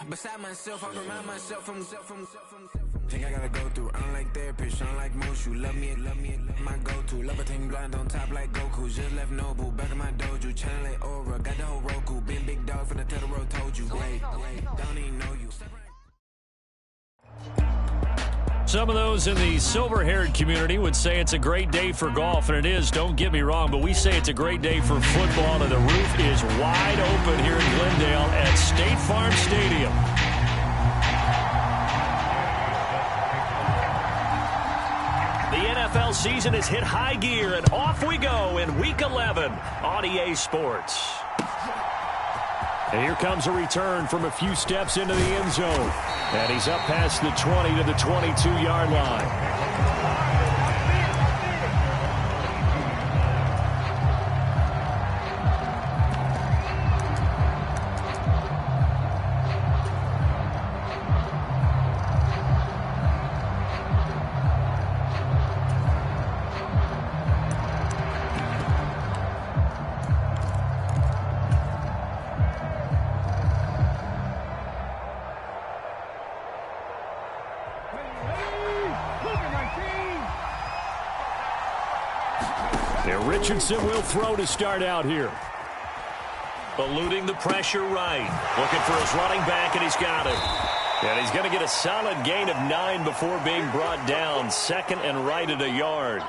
Beside myself, I remind myself from. Think I gotta go through. I don't like therapy, I don't like Mushu. Love me, my go-to. Love a team blind on top like Goku. Just left Noble, back in my dojo. Channel like Aura, got the whole Roku. Been big dog from the Tether Road, told you. Wait, don't even know you. Some of those in the silver-haired community would say it's a great day for golf, and it is, don't get me wrong, but we say it's a great day for football, and the roof is wide open here in Glendale at State Farm Stadium. The NFL season has hit high gear, and off we go in Week 11 on EA Sports. And here comes a return from a few steps into the end zone. And he's up past the 20 to the 22-yard line. Richardson will throw to start out here. Eluding the pressure right. Looking for his running back, and he's got it. And he's going to get a solid gain of 9 before being brought down. Second and right at a yard.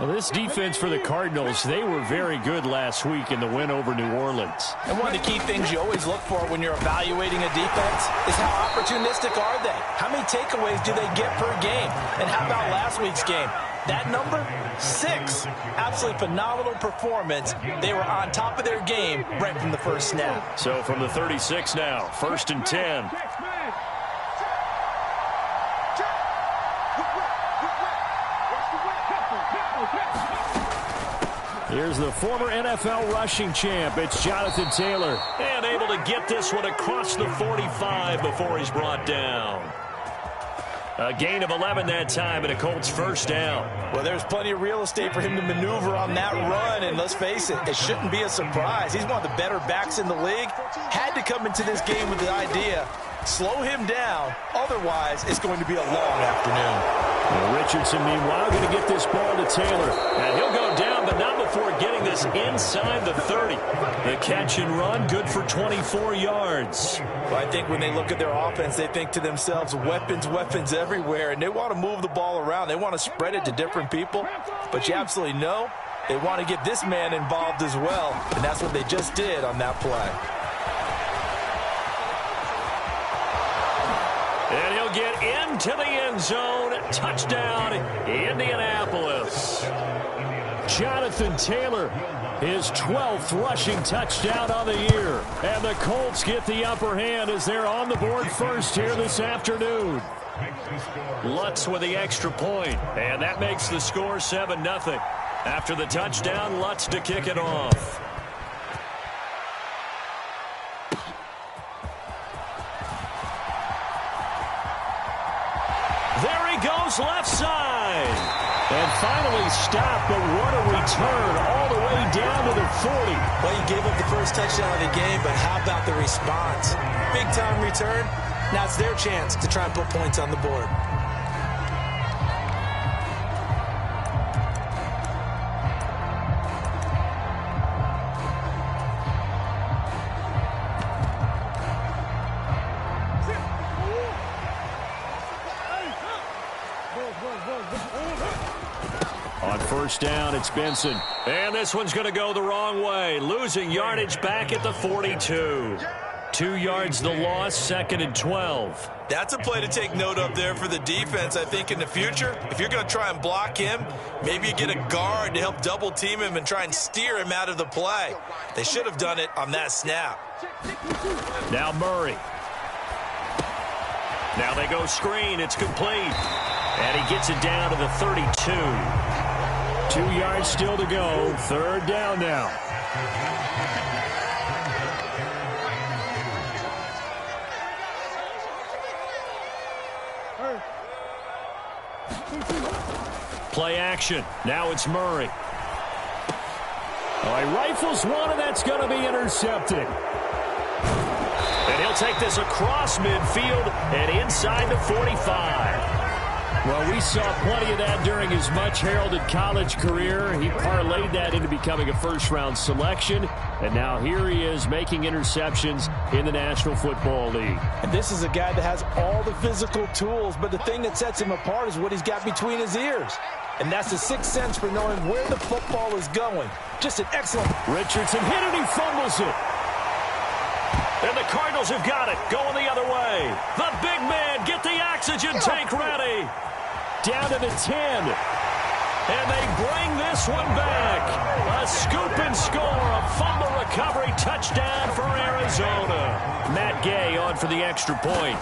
Well, this defense for the Cardinals, they were very good last week in the win over New Orleans. And one of the key things you always look for when you're evaluating a defense is how opportunistic are they? How many takeaways do they get per game? And how about last week's game? That number, 6. Absolutely phenomenal performance. They were on top of their game right from the first snap. So from the 36 now, 1st and 10. Here's the former NFL rushing champ. It's Jonathan Taylor. And able to get this one across the 45 before he's brought down. A gain of 11 that time, and a Colts first down. Well, there's plenty of real estate for him to maneuver on that run, and let's face it, it shouldn't be a surprise. He's one of the better backs in the league. Had to come into this game with the idea, slow him down, otherwise it's going to be a long afternoon. Well, Richardson, meanwhile, going to get this ball to Taylor. And he'll go down, but not before getting this inside the 30. The catch and run, good for 24 yards. Well, I think when they look at their offense, they think to themselves, weapons, weapons everywhere, and they want to move the ball around. They want to spread it to different people, but you absolutely know they want to get this man involved as well, and that's what they just did on that play. And he'll get into the end zone. Touchdown, Indianapolis. Jonathan Taylor, his 12th rushing touchdown on the year. And the Colts get the upper hand as they're on the board first here this afternoon. Lutz with the extra point, and that makes the score 7-0. After the touchdown, Lutz to kick it off. There he goes left side. And finally stopped, but what a return all the way down to the 40. Well, he gave up the first touchdown of the game, but how about the response? Big-time return. Now it's their chance to try and put points on the board. On first down, it's Benson. And this one's going to go the wrong way. Losing yardage back at the 42. 2 yards the loss, 2nd and 12. That's a play to take note of there for the defense, I think, in the future. If you're going to try and block him, maybe you get a guard to help double-team him and try and steer him out of the play. They should have done it on that snap. Now Murray. Now they go screen. It's complete. And he gets it down to the 32. 2 yards still to go. 3rd down now. Play action. Now it's Murray. All right, rifles one, and that's going to be intercepted. And he'll take this across midfield and inside the 45. Well, we saw plenty of that during his much-heralded college career. He parlayed that into becoming a first-round selection, and now here he is making interceptions in the National Football League. And this is a guy that has all the physical tools, but the thing that sets him apart is what he's got between his ears. And that's the sixth sense for knowing where the football is going. Just an excellent... Richardson hit it, he fumbles it. And the Cardinals have got it, going the other way. The big man, get the oxygen tank ready. Down to the 10. And they bring this one back. A scoop and score, a fumble recovery touchdown for Arizona. Matt Gay on for the extra point.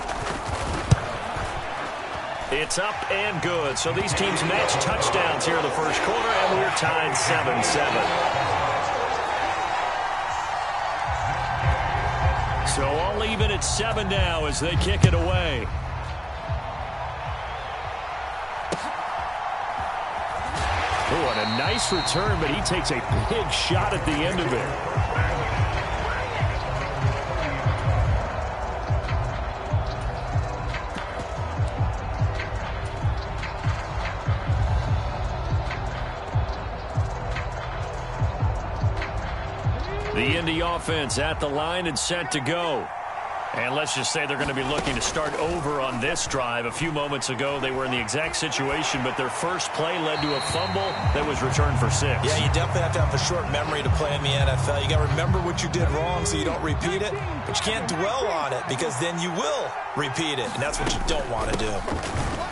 It's up and good. So these teams match touchdowns here in the first quarter, and we're tied 7-7. So all even at 7 now as they kick it away. Oh, and a nice return, but he takes a big shot at the end of it. The Indy offense at the line and set to go. And let's just say they're going to be looking to start over on this drive. A few moments ago, they were in the exact situation, but their first play led to a fumble that was returned for 6. Yeah, you definitely have to have a short memory to play in the NFL. You got to remember what you did wrong so you don't repeat it, but you can't dwell on it because then you will repeat it, and that's what you don't want to do.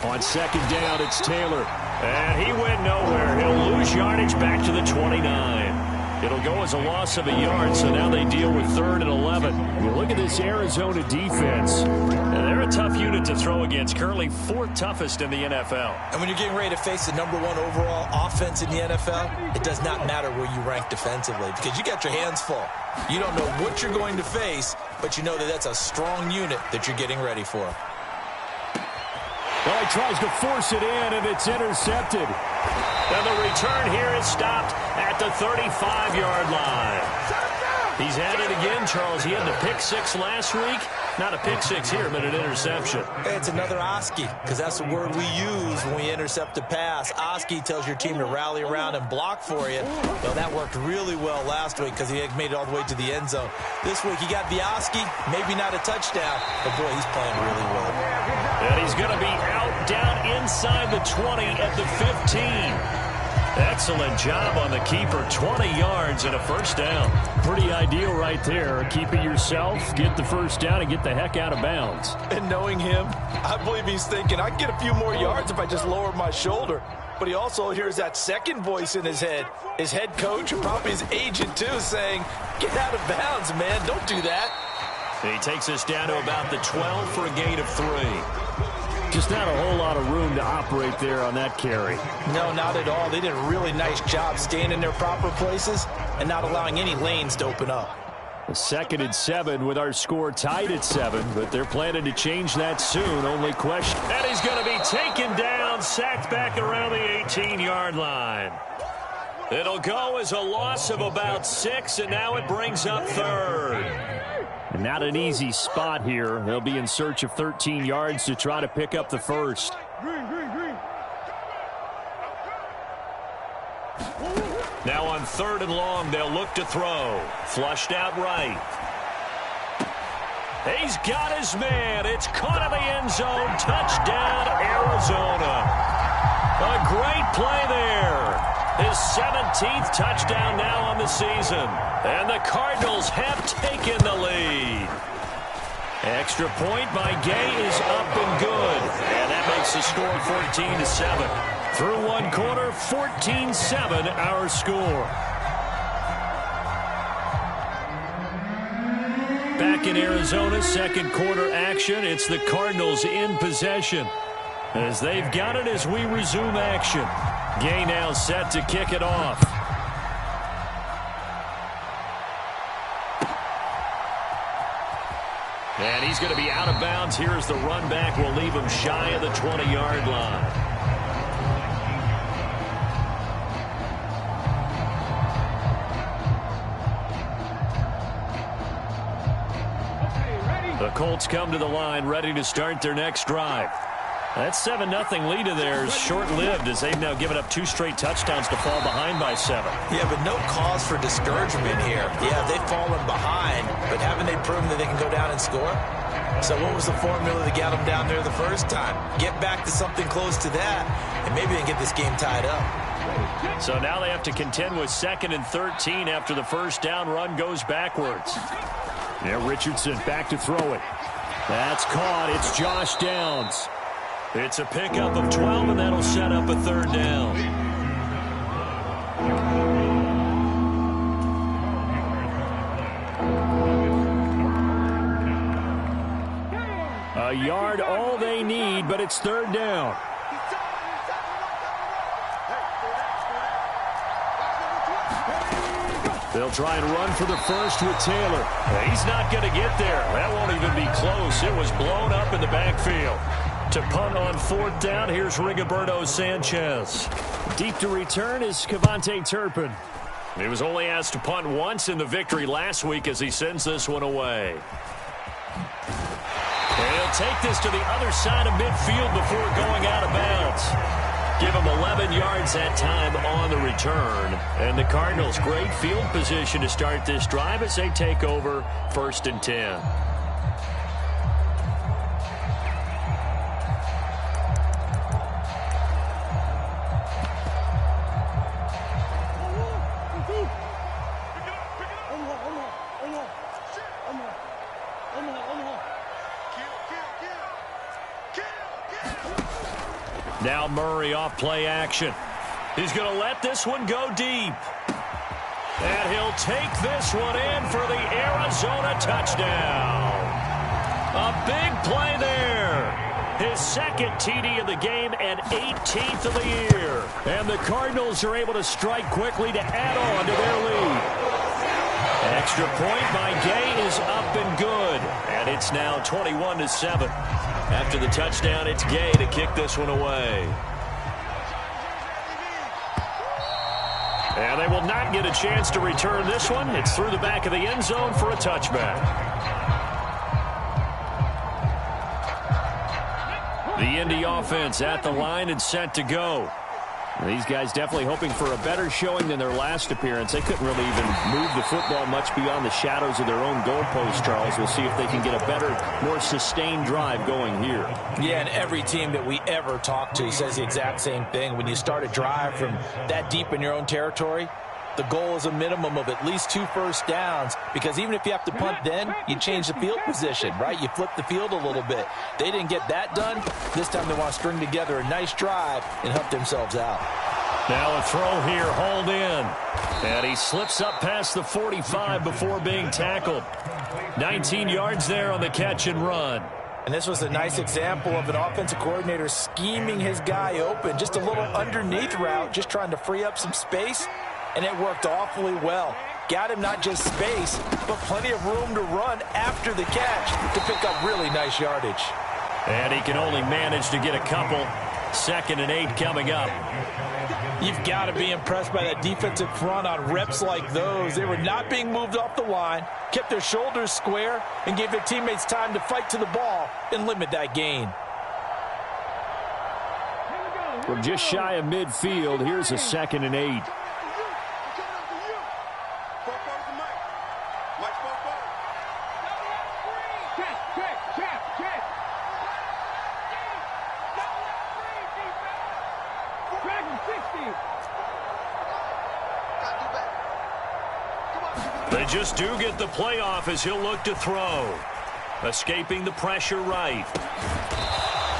On second down, it's Taylor, and he went nowhere. He'll lose yardage back to the 29. It'll go as a loss of a yard, so now they deal with 3rd and 11. You look at this Arizona defense, and they're a tough unit to throw against, currently 4th toughest in the NFL. And when you're getting ready to face the #1 overall offense in the NFL, it does not matter where you rank defensively because you got your hands full. You don't know what you're going to face, but you know that that's a strong unit that you're getting ready for. Well, he tries to force it in, and it's intercepted. And the return here is stopped at the 35-yard line. He's at it again, Charles. He had the pick 6 last week. Not a pick 6 here, but an interception. Hey, it's another Oski, because that's the word we use when we intercept a pass. Oski tells your team to rally around and block for you. Well, that worked really well last week because he had made it all the way to the end zone. This week, he got the Oski, maybe not a touchdown, but boy, he's playing really well. And he's going to be out down inside the 20 at the 15. Excellent job on the keeper. 20 yards and a first down. Pretty ideal right there. Keep it yourself, get the first down, and get the heck out of bounds. And knowing him, I believe he's thinking, I can get a few more yards if I just lower my shoulder. But he also hears that second voice in his head. His head coach, and probably his agent too, saying, get out of bounds, man. Don't do that. And he takes us down to about the 12 for a gain of 3. Just not a whole lot of room to operate there on that carry. No, not at all. They did a really nice job staying in their proper places and not allowing any lanes to open up. A 2nd and 7 with our score tied at 7, but they're planning to change that soon. Only question. And he's going to be taken down, sacked back around the 18-yard line. It'll go as a loss of about 6, and now it brings up 3rd. And not an easy spot here. They'll be in search of 13 yards to try to pick up the first. Now on 3rd and long, they'll look to throw. Flushed out right. He's got his man. It's caught in the end zone. Touchdown, Arizona. A great play there. His 17th touchdown now on the season. And the Cardinals have taken the lead. Extra point by Gay is up and good. And that makes the score 14-7. Through one quarter, 14-7 our score. Back in Arizona, second quarter action. It's the Cardinals in possession, as they've got it as we resume action. Gay now set to kick it off. And he's going to be out of bounds. Here's the run back. We'll leave him shy of the 20-yard line. The Colts come to the line, ready to start their next drive. That 7-0 lead of theirs short-lived as they've now given up 2 straight touchdowns to fall behind by 7. Yeah, but no cause for discouragement here. Yeah, they've fallen behind, but haven't they proven that they can go down and score? So what was the formula that got them down there the first time? Get back to something close to that, and maybe they can get this game tied up. So now they have to contend with 2nd and 13 after the first down run goes backwards. Now Richardson back to throw it. That's caught. It's Josh Downs. It's a pickup of 12, and that'll set up a 3rd down. A yard all they need, but it's 3rd down. They'll try and run for the first with Taylor. He's not going to get there. That won't even be close. It was blown up in the backfield. To punt on 4th down, here's Rigoberto Sanchez. Deep to return is Cavante Turpin. He was only asked to punt once in the victory last week as he sends this one away. And he'll take this to the other side of midfield before going out of bounds. Give him 11 yards that time on the return. And the Cardinals, great field position to start this drive as they take over 1st and 10. Now Murray off play action. He's going to let this one go deep. And he'll take this one in for the Arizona touchdown. A big play there. His 2nd TD of the game and 18th of the year. And the Cardinals are able to strike quickly to add on to their lead. Extra point by Gay is up and good. And it's now 21-7. After the touchdown, it's Gay to kick this one away. And they will not get a chance to return this one. It's through the back of the end zone for a touchback. The Indy offense at the line and set to go. These guys definitely hoping for a better showing than their last appearance. They couldn't really even move the football much beyond the shadows of their own goalpost, Charles. We'll see if they can get a better, more sustained drive going here. Yeah, and every team that we ever talk to says the exact same thing. When you start a drive from that deep in your own territory, the goal is a minimum of at least 2 first downs, because even if you have to punt then, you change the field position, right? You flip the field a little bit. They didn't get that done. This time they want to string together a nice drive and help themselves out. Now a throw here, hauled in. And he slips up past the 45 before being tackled. 19 yards there on the catch and run. And this was a nice example of an offensive coordinator scheming his guy open. Just a little underneath route, just trying to free up some space. And it worked awfully well. Got him not just space, but plenty of room to run after the catch to pick up really nice yardage. And he can only manage to get a couple. 2nd and 8 coming up. You've got to be impressed by that defensive front on reps like those. They were not being moved off the line, kept their shoulders square, and gave their teammates time to fight to the ball and limit that gain. From just shy of midfield, here's a 2nd and 8. They just do get the playoff as he'll look to throw. Escaping the pressure right.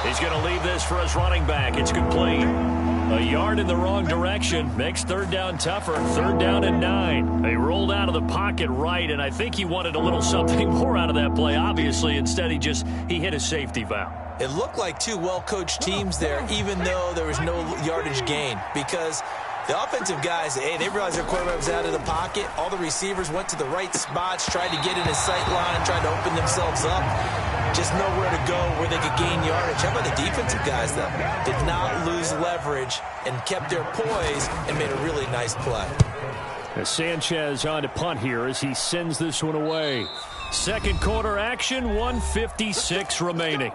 He's going to leave this for his running back. It's complete. A yard in the wrong direction makes 3rd down tougher. 3rd down and 9. They rolled out of the pocket right, and I think he wanted a little something more out of that play, obviously. Instead, he hit a safety valve. It looked like 2 well-coached teams there, even though there was no yardage gain, because the offensive guys, hey, they realized their quarterback was out of the pocket. All the receivers went to the right spots, tried to get in his sight line, tried to open themselves up. Just nowhere to go where they could gain yardage. How about the defensive guys, though? Did not lose leverage and kept their poise and made a really nice play. Sanchez on to punt here as he sends this one away. Second quarter action, 1:56 remaining.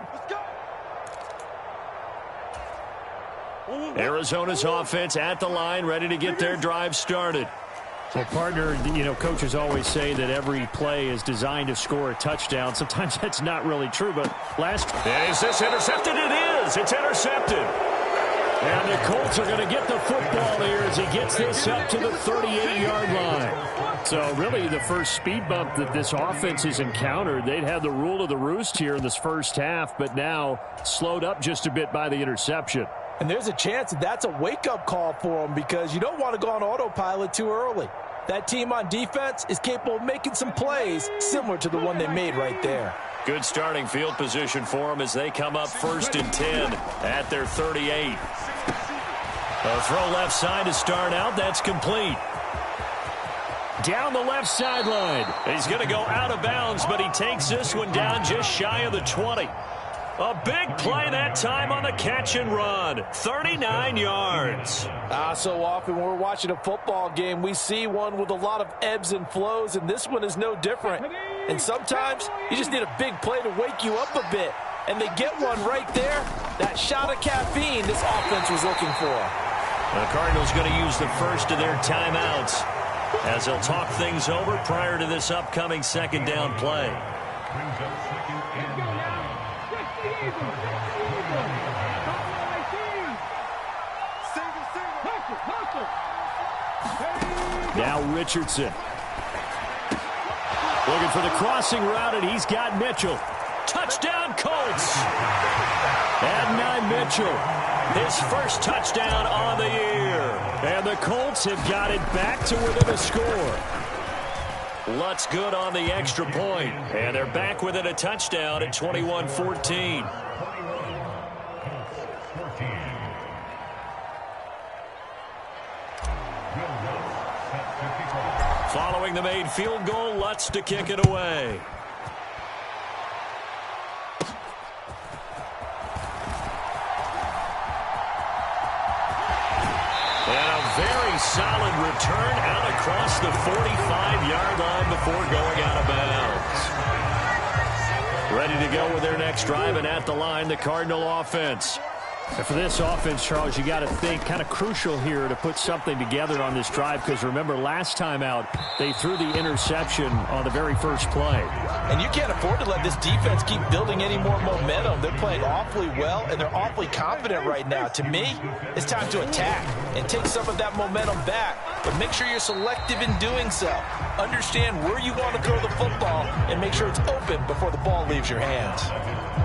Arizona's offense at the line, ready to get their drive started. Well, partner, coaches always say that every play is designed to score a touchdown. Sometimes that's not really true, but Is this intercepted? It is. It's intercepted. And the Colts are going to get the football here as he gets this up to the 38-yard line. So really the first speed bump that this offense has encountered. They'd had the rule of the roost here in this first half, but now slowed up just a bit by the interception. And there's a chance that that's a wake-up call for them because you don't want to go on autopilot too early. That team on defense is capable of making some plays similar to the one they made right there. Good starting field position for them as they come up 1st and 10 at their 38. A throw left side to start out. That's complete. Down the left sideline. He's going to go out of bounds, but he takes this one down just shy of the 20. A big play that time on the catch and run. 39 yards. So often when we're watching a football game, we see one with a lot of ebbs and flows, and this one is no different. And sometimes you just need a big play to wake you up a bit. And they get one right there. That shot of caffeine this offense was looking for. The Cardinals going to use the first of their timeouts as they'll talk things over prior to this upcoming second down play. Now Richardson. Looking for the crossing route, and he's got Mitchell. Touchdown, Colts! Adonai Mitchell, his first touchdown on the year. And the Colts have got it back to within a score. Lutz good on the extra point, and they're back within a touchdown at 21-14. Following the made field goal, Lutz to kick it away. And a very solid return out across the 45-yard line before going out of bounds. Ready to go with their next drive, and at the line, the Cardinal offense. And for this offense, Charles, you got to think kind of crucial here to put something together on this drive, because remember last time out they threw the interception on the very first play. And you can't afford to let this defense keep building any more momentum. They're playing awfully well, and they're awfully confident right now. To me, it's time to attack and take some of that momentum back, but make sure you're selective in doing so. Understand where you want to throw the football and make sure it's open before the ball leaves your hands.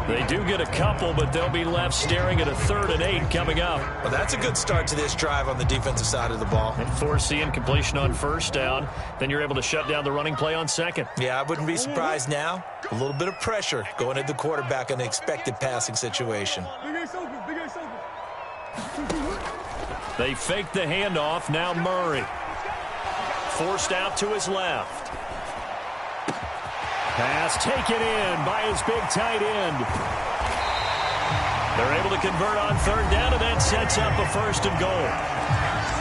They do get a couple, but they'll be left staring at a 3rd and 8 coming up. Well, that's a good start to this drive on the defensive side of the ball. And force the incompletion on first down. Then you're able to shut down the running play on second. Yeah, I wouldn't be surprised now. A little bit of pressure going at the quarterback in an expected passing situation. They fake the handoff. Now Murray. Forced out to his left. Pass taken in by his big tight end. They're able to convert on 3rd down, and that sets up a 1st and goal.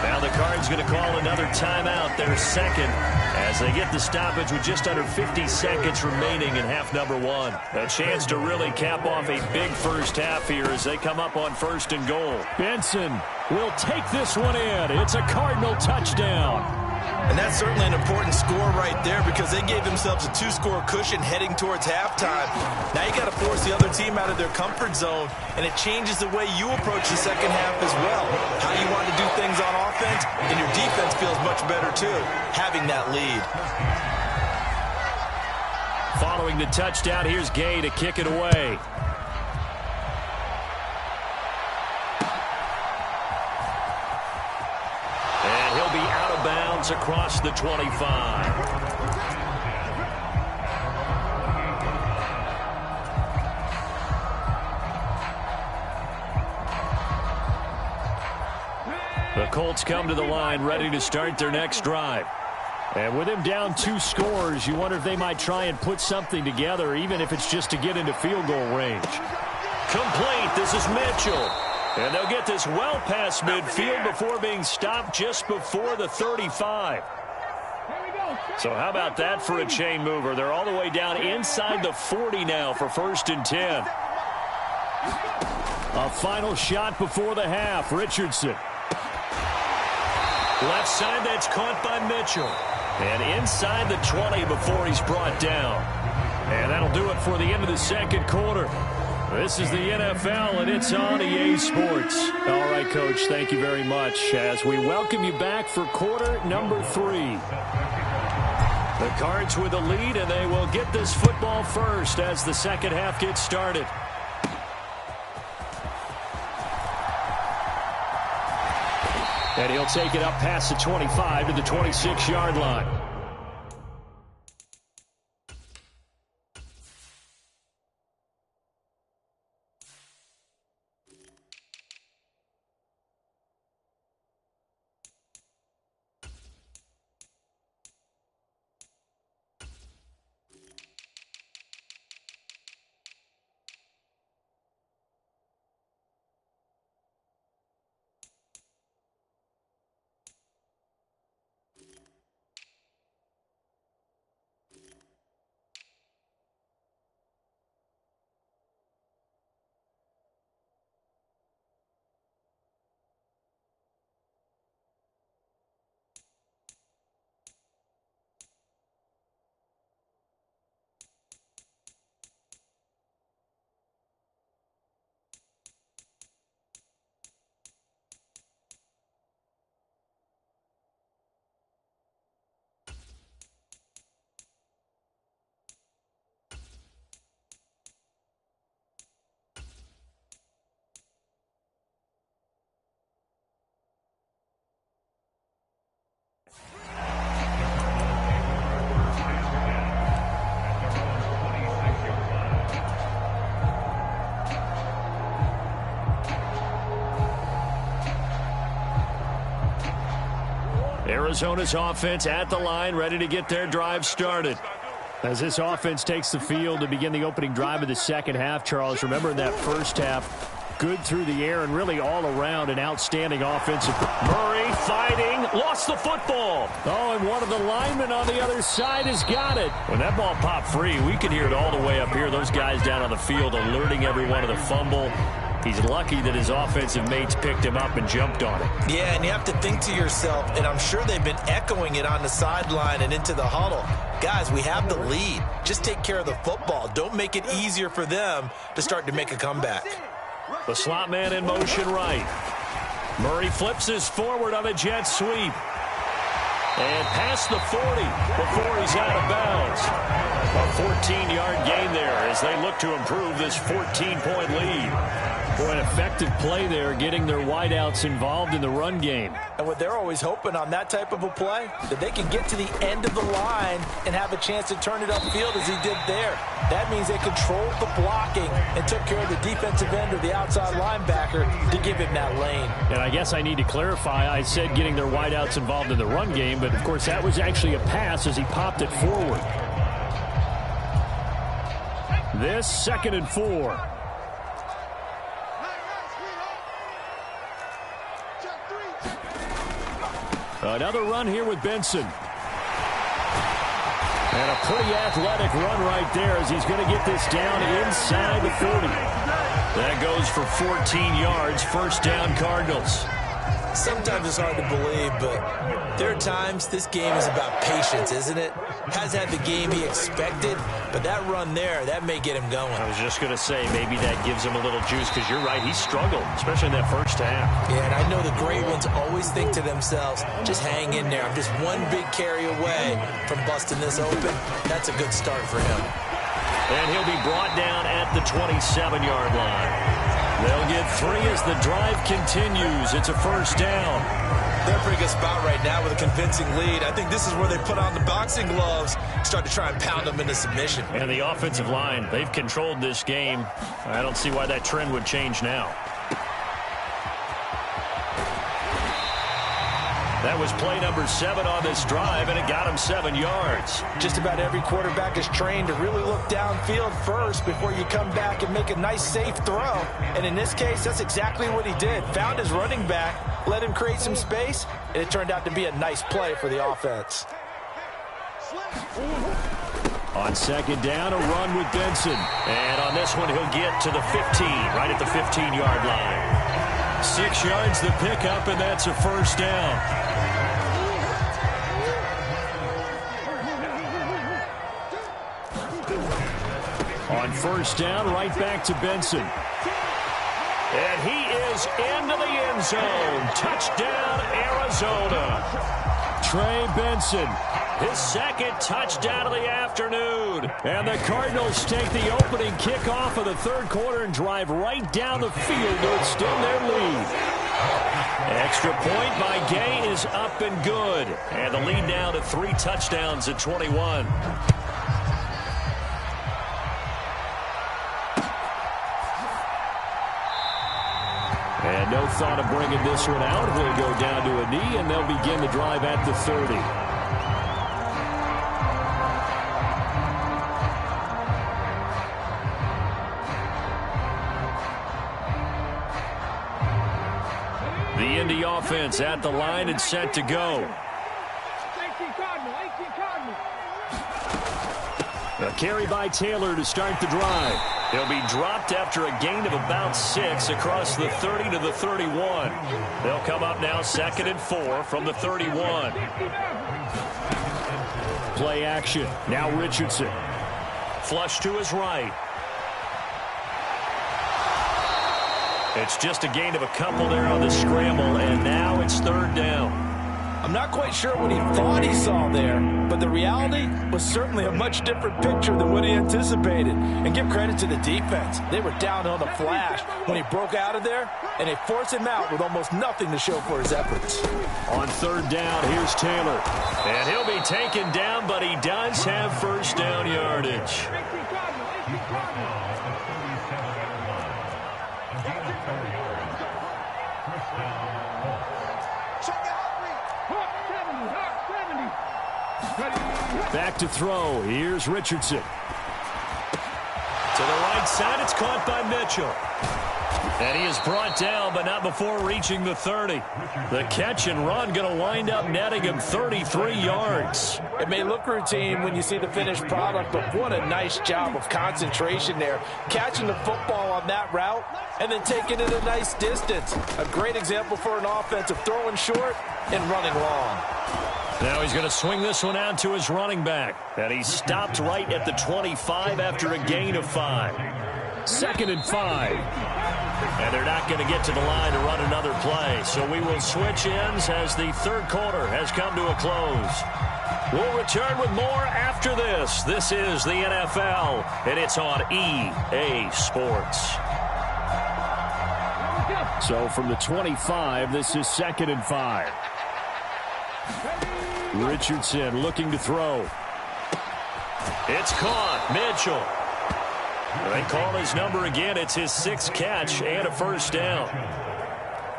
Now the Cards going to call another timeout, their second, as they get the stoppage with just under 50 seconds remaining in half number 1. A chance to really cap off a big first half here as they come up on 1st and goal. Benson will take this one in. It's a Cardinal touchdown. And that's certainly an important score right there because they gave themselves a 2-score cushion heading towards halftime. Now you got to force the other team out of their comfort zone, and it changes the way you approach the second half as well. How you want to do things on offense, and your defense feels much better too, having that lead. Following the touchdown, here's Gay to kick it away. And he'll be out of bounds across the 25. The Colts come to the line ready to start their next drive. And with him down 2 scores, you wonder if they might try and put something together, even if it's just to get into field goal range. Complete. This is Mitchell. And they'll get this well past midfield before being stopped just before the 35. So how about that for a chain mover? They're all the way down inside the 40 now for 1st and 10. A final shot before the half. Richardson. Left side, that's caught by Mitchell. And inside the 20 before he's brought down. And that'll do it for the end of the second quarter. This is the NFL, and it's on EA Sports. All right, Coach, thank you very much as we welcome you back for quarter number 3. The Cards with a lead, and they will get this football first as the second half gets started. And he'll take it up past the 25 to the 26-yard line. Arizona's offense at the line, ready to get their drive started. As this offense takes the field to begin the opening drive of the second half, Charles, remember in that first half, good through the air and really all around an outstanding offensive. Murray fighting, lost the football. Oh, and one of the linemen on the other side has got it. When that ball popped free, we could hear it all the way up here. Those guys down on the field alerting everyone of the fumble. He's lucky that his offensive mates picked him up and jumped on it. Yeah, and you have to think to yourself, and I'm sure they've been echoing it on the sideline and into the huddle. Guys, we have the lead. Just take care of the football. Don't make it easier for them to start to make a comeback. The slot man in motion right. Murray flips his forward on a jet sweep. And past the 40 before he's out of bounds. A 14-yard gain there as they look to improve this 14-point lead. Boy, an effective play there, getting their wideouts involved in the run game. And what they're always hoping on that type of a play, that they can get to the end of the line and have a chance to turn it upfield as he did there. That means they controlled the blocking and took care of the defensive end or the outside linebacker to give him that lane. And I guess I need to clarify, I said getting their wideouts involved in the run game, but of course that was actually a pass as he popped it forward. This 2nd and 4. Another run here with Benson. And a pretty athletic run right there as he's going to get this down inside the 40. That goes for 14 yards. First down, Cardinals. Sometimes it's hard to believe, but there are times this game is about patience, isn't it? Hasn't had the game he expected, but that run there, that may get him going. I was just going to say, maybe that gives him a little juice, because you're right, he struggled, especially in that first half. Yeah, and I know the great ones always think to themselves, just hang in there. I'm just one big carry away from busting this open. That's a good start for him. And he'll be brought down at the 27-yard line. They'll get 3 as the drive continues. It's a first down. They're in a pretty good spot right now with a convincing lead. I think this is where they put on the boxing gloves, start to try and pound them into submission. And the offensive line, they've controlled this game. I don't see why that trend would change now. That was play number 7 on this drive, and it got him 7 yards. Just about every quarterback is trained to really look downfield first before you come back and make a nice, safe throw. And in this case, that's exactly what he did. Found his running back, let him create some space, and it turned out to be a nice play for the offense. On second down, a run with Benson. And on this one, he'll get to the 15, right at the 15-yard line. 6 yards the pickup, and that's a first down. On first down, right back to Benson. And he is into the end zone. Touchdown, Arizona. Trey Benson, his second touchdown of the afternoon. And the Cardinals take the opening kickoff of the third quarter and drive right down the field to extend their lead. Extra point by Gay is up and good. And the lead now to 3 touchdowns at 21. And no thought of bringing this one out. He'll go down to a knee, and they'll begin the drive at the 30. The Indy offense at the line and set to go. A carry by Taylor to start the drive. He'll be dropped after a gain of about 6 across the 30 to the 31. They'll come up now 2nd and 4 from the 31. Play action. Now Richardson. Flush to his right. It's just a gain of a couple there on the scramble, and now it's 3rd down. I'm not quite sure what he thought he saw there, but the reality was certainly a much different picture than what he anticipated. And give credit to the defense. They were down on the flash when he broke out of there, and they forced him out with almost nothing to show for his efforts. On 3rd down, here's Taylor. And he'll be taken down, but he does have first down yardage. Back to throw. Here's Richardson. To the right side, it's caught by Mitchell. And he is brought down, but not before reaching the 30. The catch and run going to wind up netting him 33 yards. It may look routine when you see the finished product, but what a nice job of concentration there. Catching the football on that route and then taking it a nice distance. A great example for an offense of throwing short and running long. Now he's going to swing this one out to his running back. And he stopped right at the 25 after a gain of 5. 2nd and 5. And they're not going to get to the line to run another play. So we will switch ends as the third quarter has come to a close. We'll return with more after this. This is the NFL, and it's on EA Sports. So from the 25, this is 2nd and 5. Richardson looking to throw. It's caught. Mitchell. They call his number again. It's his 6th catch and a first down.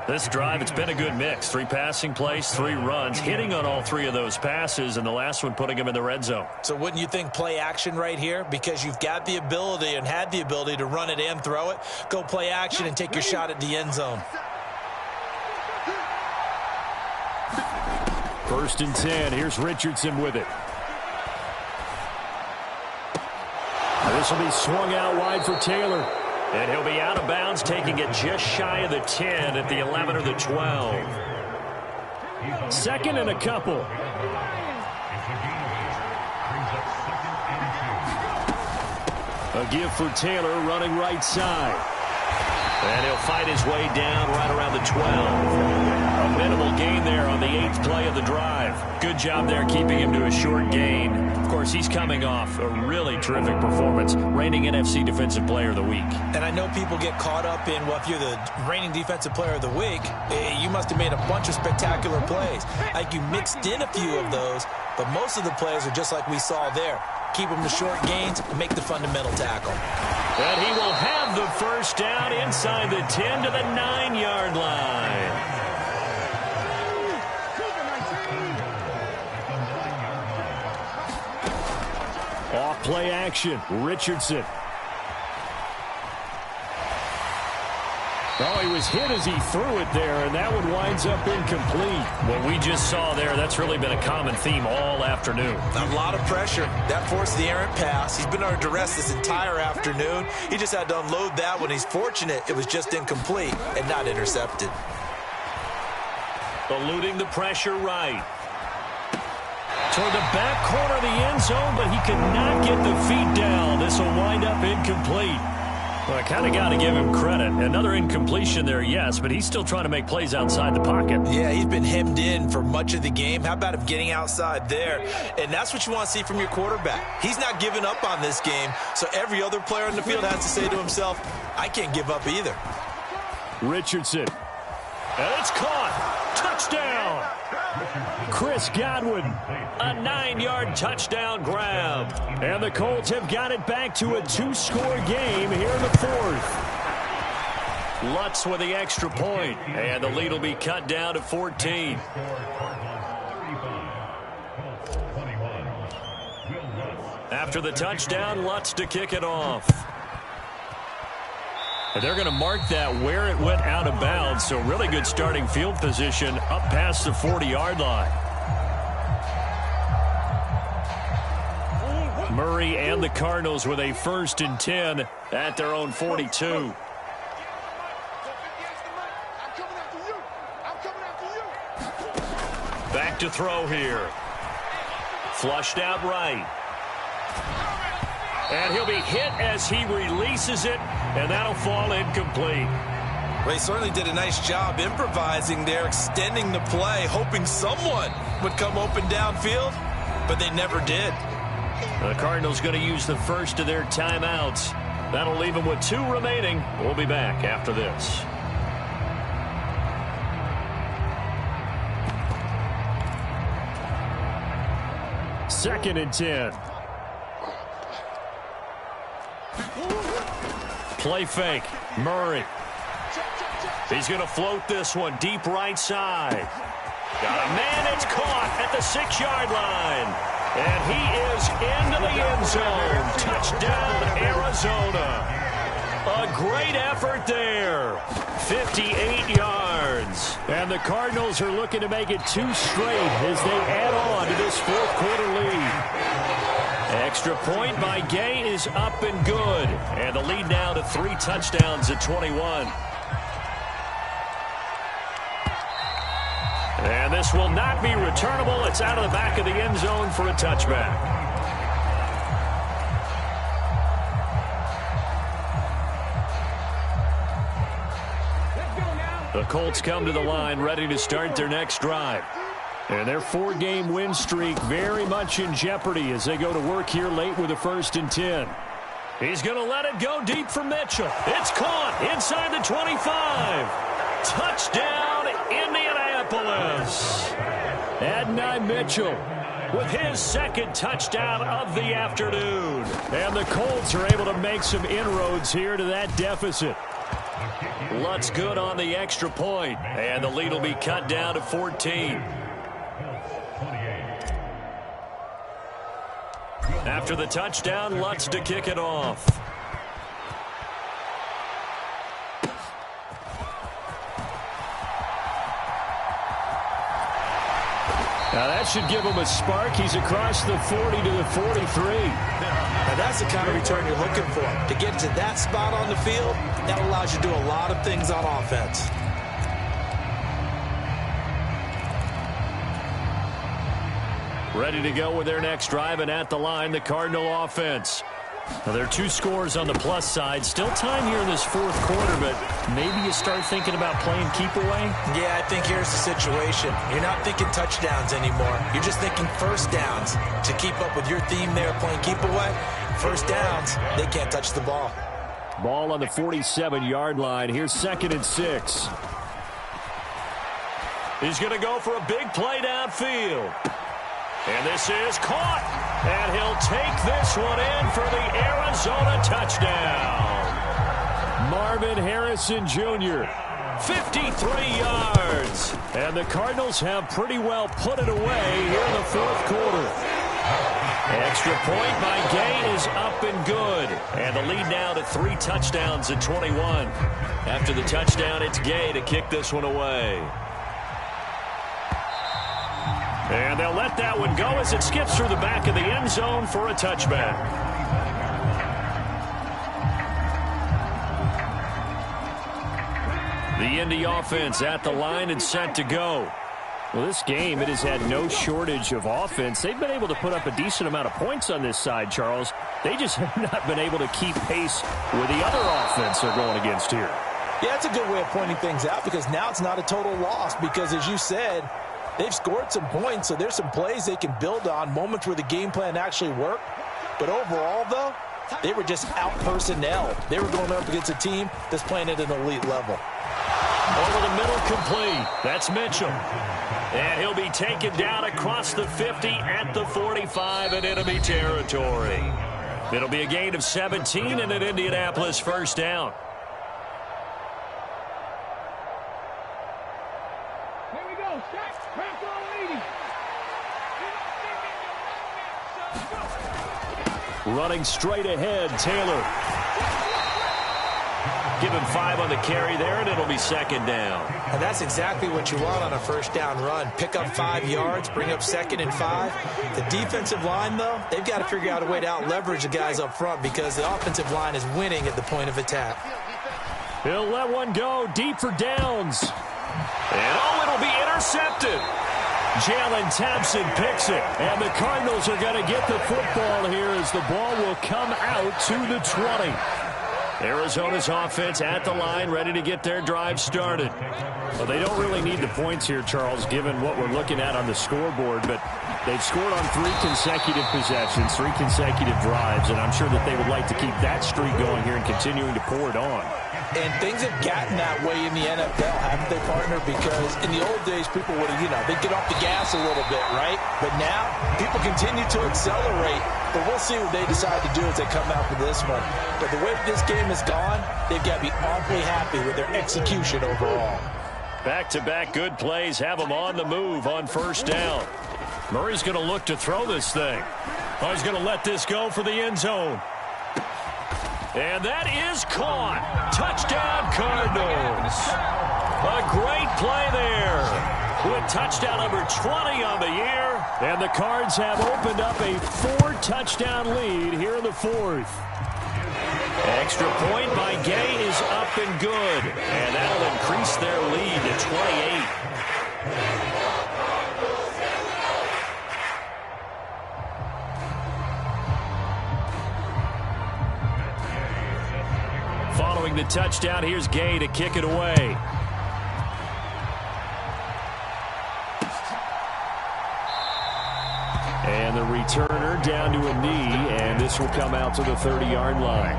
This drive, it's been a good mix. 3 passing plays, 3 runs, hitting on all 3 of those passes, and the last one putting him in the red zone. So wouldn't you think play action right here? Because you've got the ability and had the ability to run it and throw it. Go play action and take your shot at the end zone. 1st and 10. Here's Richardson with it. This will be swung out wide for Taylor. And he'll be out of bounds, taking it just shy of the 10 at the 11 or the 12. 2nd and a couple. A give for Taylor running right side. And he'll fight his way down right around the 12. A minimal gain there on the 8th play of the drive. Good job there keeping him to a short gain. Of course, he's coming off a really terrific performance, reigning NFC Defensive Player of the Week. And I know people get caught up in, well, if you're the reigning Defensive Player of the Week, you must have made a bunch of spectacular plays. Like you mixed in a few of those, but most of the plays are just like we saw there. Keep them to short gains, make the fundamental tackle. And he will have the first down inside the 10 to the 9-yard line. Off play action, Richardson. Oh, he was hit as he threw it there, and that one winds up incomplete. What we just saw there, that's really been a common theme all afternoon. A lot of pressure. That forced the errant pass. He's been under duress this entire afternoon. He just had to unload that one. He's fortunate it was just incomplete and not intercepted. Eluding the pressure right. Toward the back corner of the end zone, but he cannot get the feet down. This will wind up incomplete. Well, I kind of got to give him credit. Another incompletion there, yes, but he's still trying to make plays outside the pocket. Yeah, he's been hemmed in for much of the game. How about him getting outside there? And that's what you want to see from your quarterback. He's not giving up on this game, so every other player on the field has to say to himself, I can't give up either. Richardson. And it's caught. Touchdown. Chris Godwin. A 9-yard touchdown grab. And the Colts have got it back to a 2-score game here in the fourth. Lutz with the extra point. And the lead will be cut down to 14. After the touchdown, Lutz to kick it off. And they're going to mark that where it went out of bounds. So really good starting field position up past the 40-yard line. Murray and the Cardinals with a 1st and 10 at their own 42. Back to throw here. Flushed out right. And he'll be hit as he releases it, and that'll fall incomplete. Well, he certainly did a nice job improvising there, extending the play, hoping someone would come open downfield, but they never did. The Cardinals going to use the first of their timeouts. That'll leave them with 2 remaining. We'll be back after this. Second and 10. Play fake. Murray. He's going to float this one deep right side. Got a man. It's caught at the 6-yard line. And he is into the end zone. Touchdown, Arizona. A great effort there. 58 yards. And the Cardinals are looking to make it 2 straight as they add on to this fourth-quarter lead. Extra point by Gay is up and good. And the lead now to 3 touchdowns at 21. And this will not be returnable. It's out of the back of the end zone for a touchback. The Colts come to the line ready to start their next drive. And their 4-game win streak very much in jeopardy as they go to work here late with a 1st and 10. He's going to let it go deep for Mitchell. It's caught inside the 25. Touchdown, Indianapolis. Adonai Mitchell with his 2nd touchdown of the afternoon. And the Colts are able to make some inroads here to that deficit. Lutz good on the extra point. And the lead will be cut down to 14. After the touchdown, Lutz to kick it off. Now that should give him a spark. He's across the 40 to the 43. Now that's the kind of return you're looking for. To get to that spot on the field, that allows you to do a lot of things on offense. Ready to go with their next drive, and at the line, the Cardinal offense. Now, there are 2 scores on the plus side. Still time here in this 4th quarter, but maybe you start thinking about playing keep away? Yeah, I think here's the situation. You're not thinking touchdowns anymore. You're just thinking first downs. To keep up with your theme there, playing keep away, first downs, they can't touch the ball. Ball on the 47-yard line. Here's 2nd and 6. He's going to go for a big play downfield. And this is caught. And he'll take this one in for the Arizona touchdown. Marvin Harrison Jr. 53 yards. And the Cardinals have pretty well put it away here in the 4th quarter. Extra point by Gay is up and good. And the lead now to 3 touchdowns at 21. After the touchdown, it's Gay to kick this one away. And they'll let that one go as it skips through the back of the end zone for a touchback. The Indy offense at the line and set to go. Well, this game, it has had no shortage of offense. They've been able to put up a decent amount of points on this side, Charles. They just have not been able to keep pace with the other offense they're going against here. Yeah, that's a good way of pointing things out because now it's not a total loss because, as you said, they've scored some points, so there's some plays they can build on, moments where the game plan actually worked. But overall, though, they were just out-personnelled. They were going up against a team that's playing at an elite level. Over the middle, complete. That's Mitchell. And he'll be taken down across the 50 at the 45 in enemy territory. It'll be a gain of 17 and an Indianapolis first down. Here we go. Shot. Crack on 80. Running straight ahead, Taylor. Give him 5 on the carry there, and it'll be second down. And that's exactly what you want on a first down run. Pick up 5 yards, bring up 2nd and 5. The defensive line, though, they've got to figure out a way to out-leverage the guys up front because the offensive line is winning at the point of attack. He'll let one go deep for downs. And, it'll be intercepted. Jalen Thompson picks it. And the Cardinals are going to get the football here as the ball will come out to the 20. Arizona's offense at the line, ready to get their drive started. Well, they don't really need the points here, Charles, given what we're looking at on the scoreboard, but they've scored on 3 consecutive possessions, 3 consecutive drives, and I'm sure that they would like to keep that streak going here and continuing to pour it on. And things have gotten that way in the NFL, haven't they, partner? Because in the old days, people would have, they'd get off the gas a little bit, right? But now, people continue to accelerate. But we'll see what they decide to do as they come out for this one. But the way this game has gone, they've got to be awfully happy with their execution overall. Back-to-back good plays have them on the move on first down. Murray's going to look to throw this thing. Oh, he's going to let this go for the end zone. And that is caught. Touchdown, Cardinals. A great play there. With touchdown number 20 on the year. And the Cards have opened up a 4-touchdown lead here in the 4th. Extra point by Gay is up and good. And that'll increase their lead to 28. Following the touchdown, here's Gay to kick it away. And the returner down to a knee, and this will come out to the 30-yard line.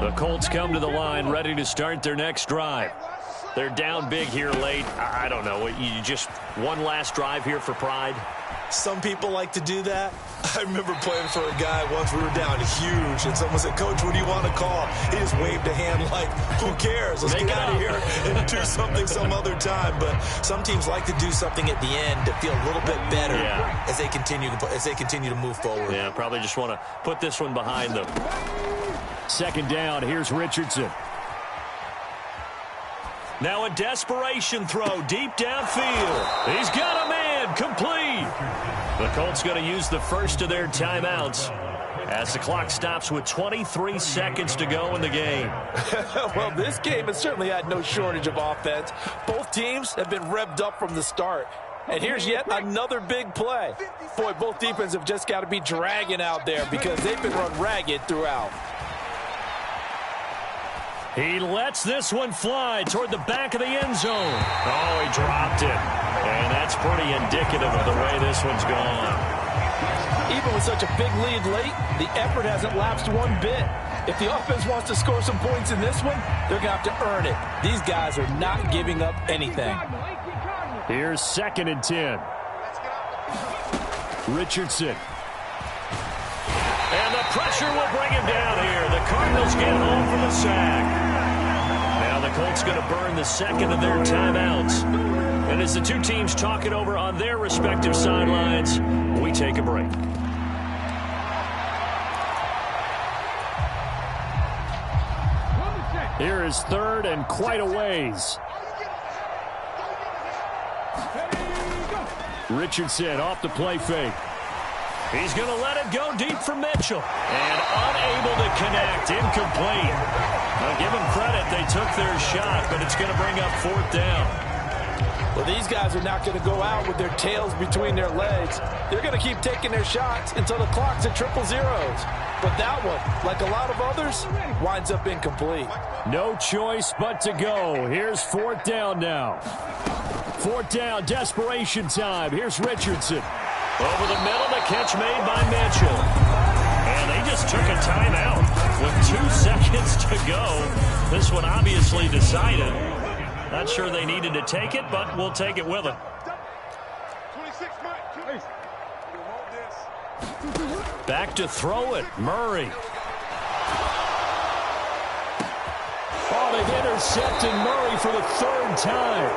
The Colts come to the line, ready to start their next drive. They're down big here late. I don't know. You just one last drive here for pride? Some people like to do that. I remember playing for a guy once. We were down huge, and someone said, "Coach, what do you want to call?" He just waved a hand like, who cares? Let's get out of here and do something some other time. But some teams like to do something at the end to feel a little bit better as they continue to move forward. Yeah, probably just want to put this one behind them. Second down, here's Richardson. Now a desperation throw deep downfield. He's got a man, complete. The Colts going to use the first of their timeouts as the clock stops with 23 seconds to go in the game. Well, this game has certainly had no shortage of offense. Both teams have been revved up from the start. And here's yet another big play. Boy, both defenses have just got to be dragging out there because they've been run ragged throughout. He lets this one fly toward the back of the end zone. Oh, he dropped it. And that's pretty indicative of the way this one's gone. Even with such a big lead late, the effort hasn't lapsed one bit. If the offense wants to score some points in this one, they're going to have to earn it. These guys are not giving up anything. Here's 2nd and 10. Richardson. Pressure will bring him down here. The Cardinals get home from the sack. Now the Colts going to burn the second of their timeouts. And as the two teams talk it over on their respective sidelines, we take a break. Here is third and quite a ways. Richardson off the play fake. He's going to let it go deep for Mitchell. And unable to connect. Incomplete. Now give them credit. They took their shot, but it's going to bring up fourth down. Well, these guys are not going to go out with their tails between their legs. They're going to keep taking their shots until the clock's at triple zeros. But that one, like a lot of others, winds up incomplete. No choice but to go. Here's fourth down now. Fourth down, desperation time. Here's Richardson. Over the middle, the catch made by Mitchell. And they just took a timeout with 2 seconds to go. This one obviously decided. Not sure they needed to take it, but we'll take it with them. Back to throw it, Murray. Oh, they've intercepted Murray for the third time.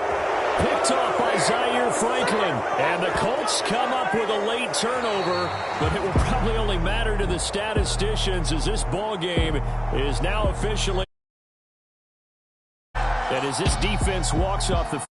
Picked off by Zaire Franklin. And the Colts come up with a late turnover, but it will probably only matter to the statisticians as this ball game is now officially. And as this defense walks off the